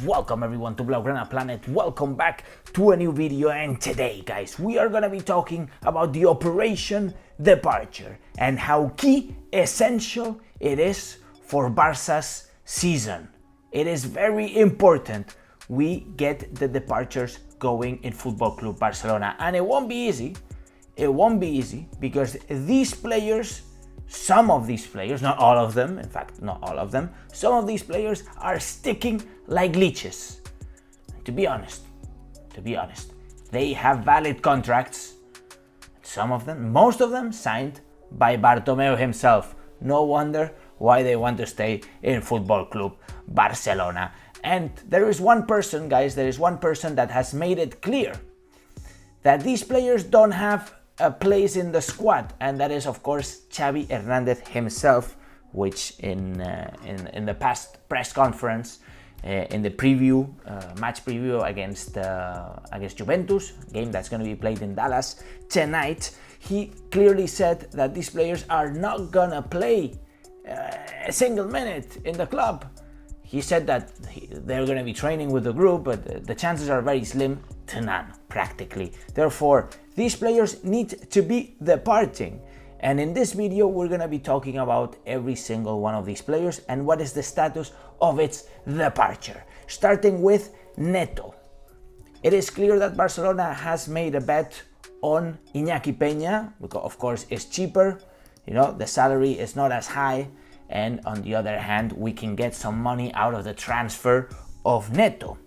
welcome everyone to Blaugrana Planet. Welcome back to a new video, and today guys we are gonna be talking about the Operation Departure and how key, essential it is for Barça'S season. It is very important we get the departures going in Football Club Barcelona, and it won't be easy. It won't be easy because these players, some of these players, not all of them, in fact not all of them, some of these players are sticking like leeches. To be honest, they have valid contracts. Some of them, most of them signed by Bartomeu himself. No wonder why they want to stay in Football Club Barcelona. And there is one person, guys, there is one person that has made it clear that these players don't have a place in the squad, and that is of course Xavi Hernandez himself, which in the past press conference, in the preview, match preview against Juventus, game that's going to be played in Dallas tonight, he clearly said that these players are not gonna play a single minute in the club. He said that they're going to be training with the group, but the chances are very slim to none, practically. Therefore, these players need to be departing. And in this video, we're going to be talking about every single one of these players and what is the status of its departure. Starting with Neto. It is clear that Barcelona has made a bet on Iñaki Peña, because of course it's cheaper, the salary is not as high, and on the other hand we can get some money out of the transfer of Neto.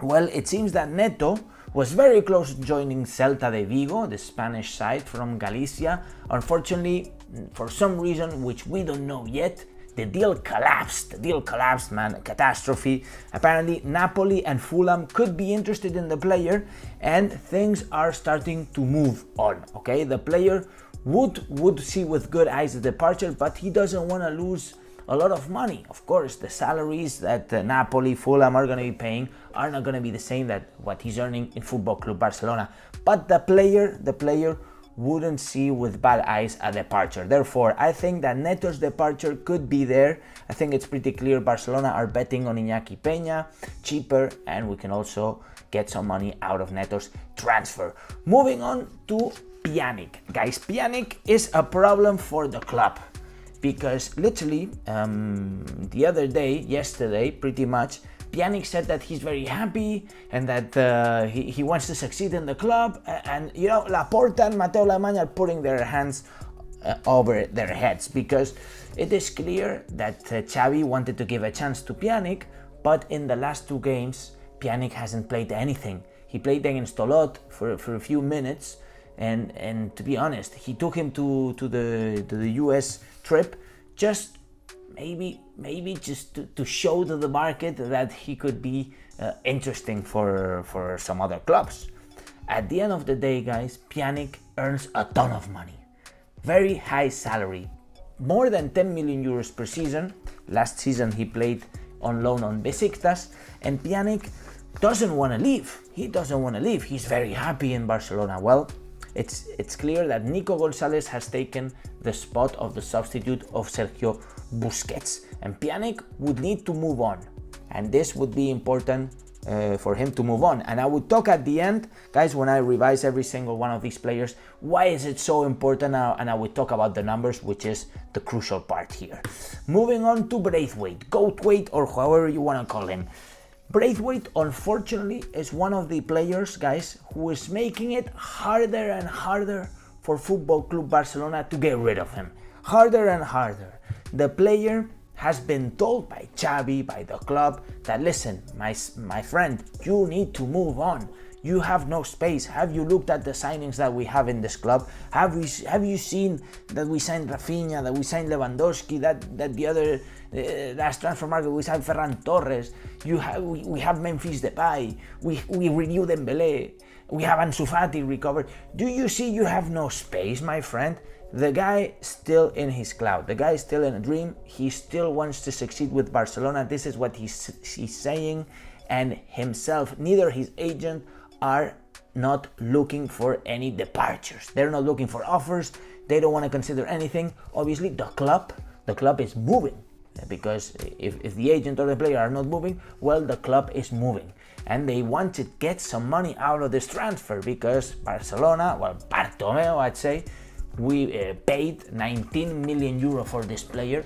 Well, it seems that Neto was very close to joining Celta de Vigo, the Spanish side from Galicia. Unfortunately, for some reason which we don't know yet, the deal collapsed, man, a catastrophe. Apparently Napoli and Fulham could be interested in the player, and things are starting to move on, okay? The player would see with good eyes the departure, but he doesn't want to lose a lot of money. Of course, the salaries that Napoli, Fulham are going to be paying are not going to be the same that what he's earning in Football Club Barcelona. But the player wouldn't see with bad eyes a departure. Therefore, I think that Neto's departure could be there. I think it's pretty clear Barcelona are betting on Iñaki Peña, cheaper, and we can also get some money out of Neto's transfer. Moving on to Pjanic. Guys, Pjanic is a problem for the club because literally the other day, yesterday pretty much, Pjanic said that he's very happy and that he wants to succeed in the club, and Laporta and Mateo Alemany are putting their hands over their heads because it is clear that Xavi wanted to give a chance to Pjanic, but in the last two games Pjanic hasn't played anything. He played against Olot for a few minutes, and to be honest, he took him to the US trip just maybe just to show to the market that he could be interesting for some other clubs. At the end of the day, guys, Pjanic earns a ton of money, very high salary, more than 10 million euros per season. Last season he played on loan on Besiktas, and Pjanic doesn't want to leave. He doesn't want to leave. He's very happy in Barcelona. Well, it's clear that Nico Gonzalez has taken the spot of the substitute of Sergio Busquets, and Pjanic would need to move on, and this would be important for him to move on. And I would talk at the end, guys, when I revise every single one of these players, why is it so important now, and I would talk about the numbers, which is the crucial part here. Moving on to Braithwaite, Goatwaite, or however you want to call him. Braithwaite, unfortunately, is one of the players, guys, who is making it harder and harder for Football Club Barcelona to get rid of him. Harder and harder. The player has been told by Xavi, by the club, that listen, my friend, you need to move on. You have no space. Have you looked at the signings that we have in this club? Have you seen that we signed Rafinha, that we signed Lewandowski, that the other last transfer market we signed Ferran Torres? We have Memphis Depay. We renewed Dembélé. We have Ansu Fati recovered. Do you see you have no space, my friend? The guy still in his cloud. The guy is still in a dream. He still wants to succeed with Barcelona. This is what he's saying, and himself, neither his agent are not looking for any departures. They're not looking for offers. They don't want to consider anything. Obviously, the club is moving. because if the agent or the player are not moving, well, the club is moving. And they want to get some money out of this transfer because Barcelona, well, Bartomeu, I'd say, we paid 19 million euro for this player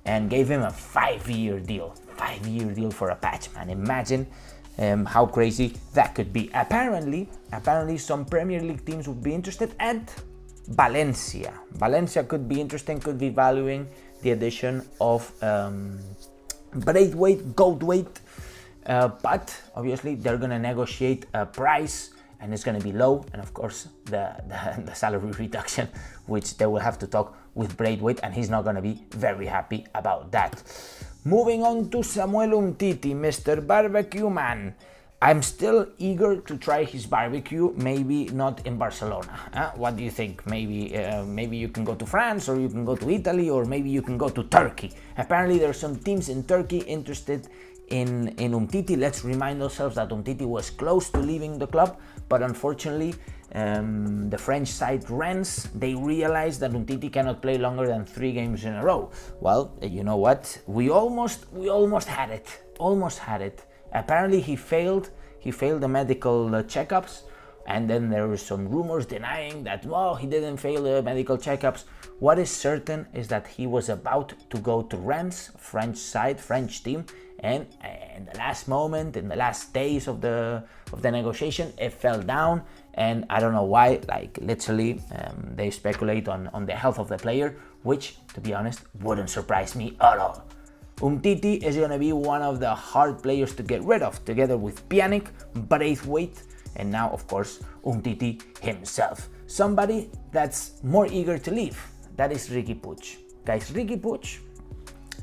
and gave him a 5-year deal. 5-year deal for a patch, man. Imagine how crazy that could be. Apparently some Premier League teams would be interested, and Valencia could be interesting, could be valuing the addition of Braithwaite, Goldwaite, but obviously they're gonna negotiate a price and it's gonna be low, and of course the salary reduction, which they will have to talk with Braithwaite, and he's not gonna be very happy about that. Moving on to Samuel Umtiti, Mr. Barbecue Man. I'm still eager to try his barbecue, maybe not in Barcelona. What do you think? Maybe you can go to France, or you can go to Italy, or maybe you can go to Turkey. Apparently there are some teams in Turkey interested in Umtiti. Let's remind ourselves that Umtiti was close to leaving the club, but unfortunately the French side Rennes, they realized that Umtiti cannot play longer than 3 games in a row. Well, you know what? We almost had it. Apparently he failed the medical checkups, and then there were some rumors denying that, well, he didn't fail the medical checkups. What is certain is that he was about to go to Rennes, French team, and in the last moment, in the last days of the negotiation, it fell down, and I don't know why. Like, literally, they speculate on the health of the player, which, to be honest, wouldn't surprise me at all. Umtiti is going to be one of the hard players to get rid of, together with Pjanic, Braithwaite, and now, of course, Umtiti himself. Somebody that's more eager to leave, that is Riqui Puig. Guys, Riqui Puig,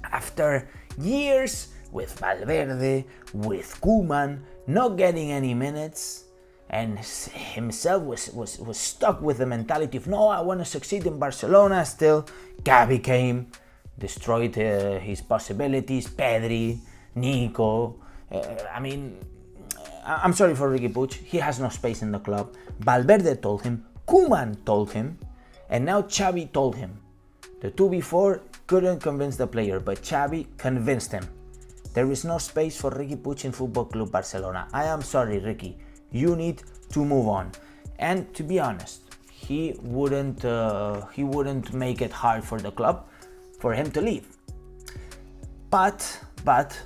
after years with Valverde, with Koeman, not getting any minutes, and himself was stuck with the mentality of, no, I want to succeed in Barcelona still. Gavi came, destroyed his possibilities, Pedri, Nico. I'm sorry for Riqui Puig, he has no space in the club. Valverde told him, Koeman told him, and now Xavi told him. The two before couldn't convince the player, but Xavi convinced him. There is no space for Riqui Puig in Football Club Barcelona. I am sorry, Riqui, you need to move on. And to be honest, he wouldn't make it hard for the club for him to leave. But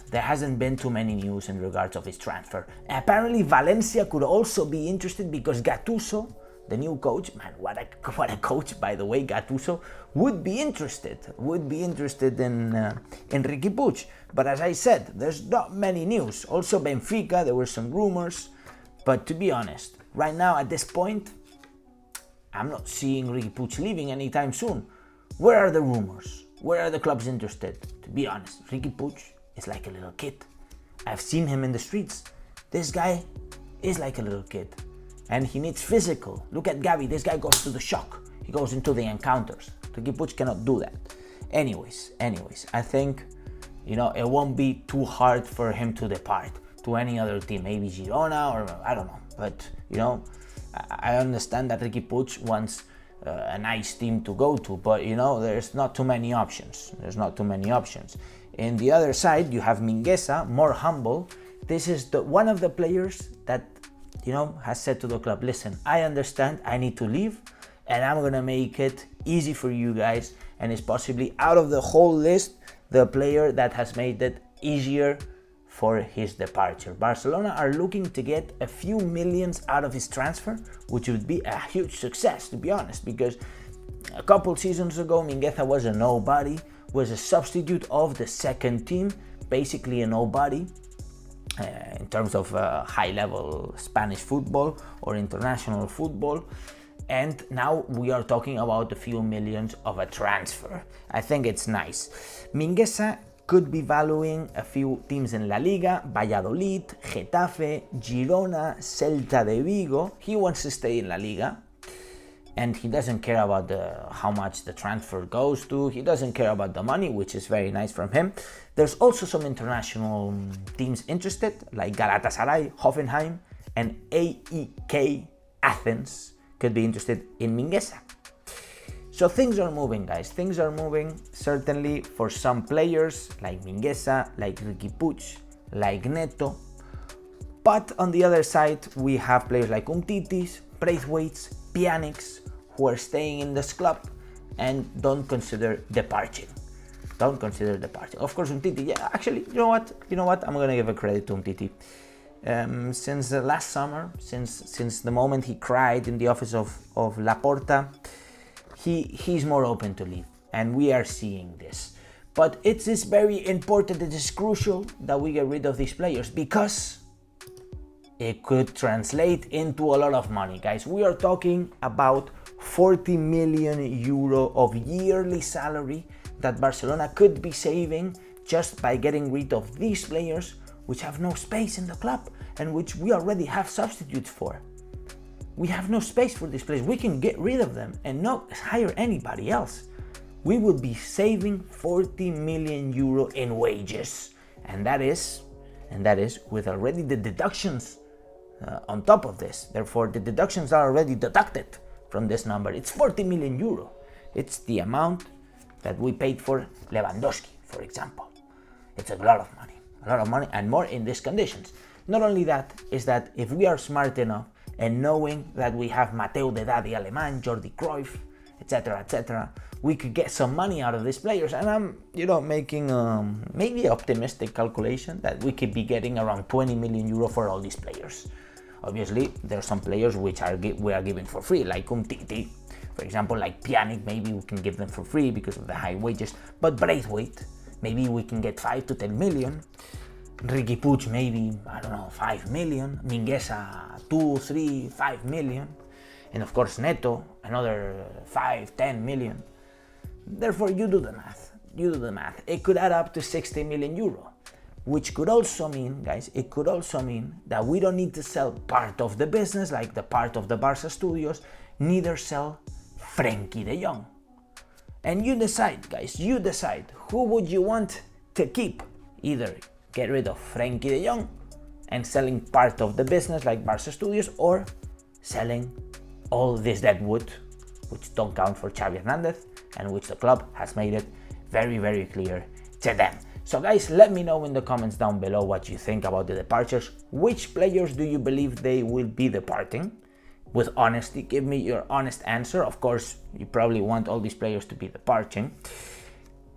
there hasn't been too many news in regards of his transfer. Apparently Valencia could also be interested because Gattuso, the new coach, man, what a coach, by the way, Gattuso, would be interested in Riqui Puig. But as I said, there's not many news. Also Benfica, there were some rumors, but to be honest, right now at this point, I'm not seeing Riqui Puig leaving anytime soon. Where are the rumors? Where are the clubs interested? To be honest, Riqui Puig is like a little kid. I've seen him in the streets. This guy is like a little kid. And he needs physical. Look at Gavi, this guy goes to the shock. He goes into the encounters. Riqui Puig cannot do that. Anyways, I think, it won't be too hard for him to depart to any other team, maybe Girona, or I don't know. But, I understand that Riqui Puig wants a nice team to go to, but there's not too many options. In the other side, you have Mingueza, more humble. This is one of the players that has said to the club, listen, I understand, I need to leave, and I'm gonna make it easy for you guys, and it's possibly out of the whole list the player that has made it easier for his departure. Barcelona are looking to get a few millions out of his transfer, which would be a huge success, to be honest, because a couple seasons ago Mingueza was a nobody, was a substitute of the second team, basically a nobody in terms of high-level Spanish football or international football, and now we are talking about a few millions of a transfer. I think it's nice. Mingueza could be valuing a few teams in La Liga, Valladolid, Getafe, Girona, Celta de Vigo. He wants to stay in La Liga, and he doesn't care about how much the transfer goes to. He doesn't care about the money, which is very nice from him. There's also some international teams interested, like Galatasaray, Hoffenheim, and AEK Athens could be interested in Mingueza. So things are moving, guys. Things are moving, certainly for some players like Mingueza, like Riqui Puig, like Neto. But on the other side, we have players like Umtiti, Braithwaite, Pjanic, who are staying in this club and don't consider departing. Don't consider departing. Of course, Umtiti, yeah, actually, you know what? I'm gonna give a credit to Umtiti. Since last summer, since the moment he cried in the office of Laporta, he's more open to leave, and we are seeing this. But it is very important, it is crucial that we get rid of these players, because it could translate into a lot of money, guys. We are talking about 40 million euro of yearly salary that Barcelona could be saving just by getting rid of these players, which have no space in the club and which we already have substitutes for. We have no space for these players. We can get rid of them and not hire anybody else. We will be saving 40 million euro in wages, and that is with already the deductions on top of this. Therefore, the deductions are already deducted from this number. It's 40 million euro. It's the amount that we paid for Lewandowski, for example. It's a lot of money, and more in these conditions. Not only that, is that if we are smart enough and knowing that we have Mateo de Daddy Alemán, Jordi Cruyff, etc., we could get some money out of these players. And I'm, making maybe optimistic calculation that we could be getting around 20 million euro for all these players. Obviously, there are some players which we are giving for free, like Umtiti, for example, like Pjanic. Maybe we can give them for free because of the high wages. But Braithwaite, maybe we can get 5 to 10 million. Riqui Puig, maybe, 5 million. Mingueza, 2, 3, 5 million. And of course, Neto, another 5, 10 million. Therefore, you do the math. It could add up to 60 million euro, which could also mean, guys, that we don't need to sell part of the business, like the part of the Barça studios, neither sell Frenkie de Jong. And you decide, guys, who would you want to keep? Either get rid of Frenkie de Jong and selling part of the business like Barça Studios, or selling all this deadwood, which don't count for Xavi Hernandez, and which the club has made it very, very clear to them. So guys, let me know in the comments down below what you think about the departures. Which players do you believe they will be departing? With honesty, give me your honest answer. Of course, you probably want all these players to be departing.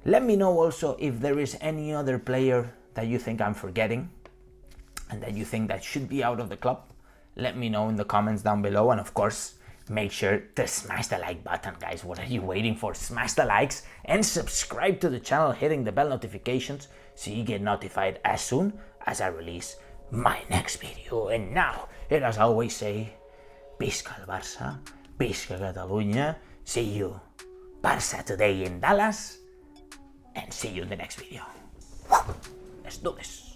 Let me know also if there is any other player that you think I'm forgetting and that you think that should be out of the club. Let me know in the comments down below, and of course, make sure to smash the like button, guys. What are you waiting for? Smash the likes and subscribe to the channel, hitting the bell notifications so you get notified as soon as I release my next video. And now, and as I always say, Visca el Barça, Visca Catalunya. See you Barça today in Dallas, and see you in the next video. Let's do this.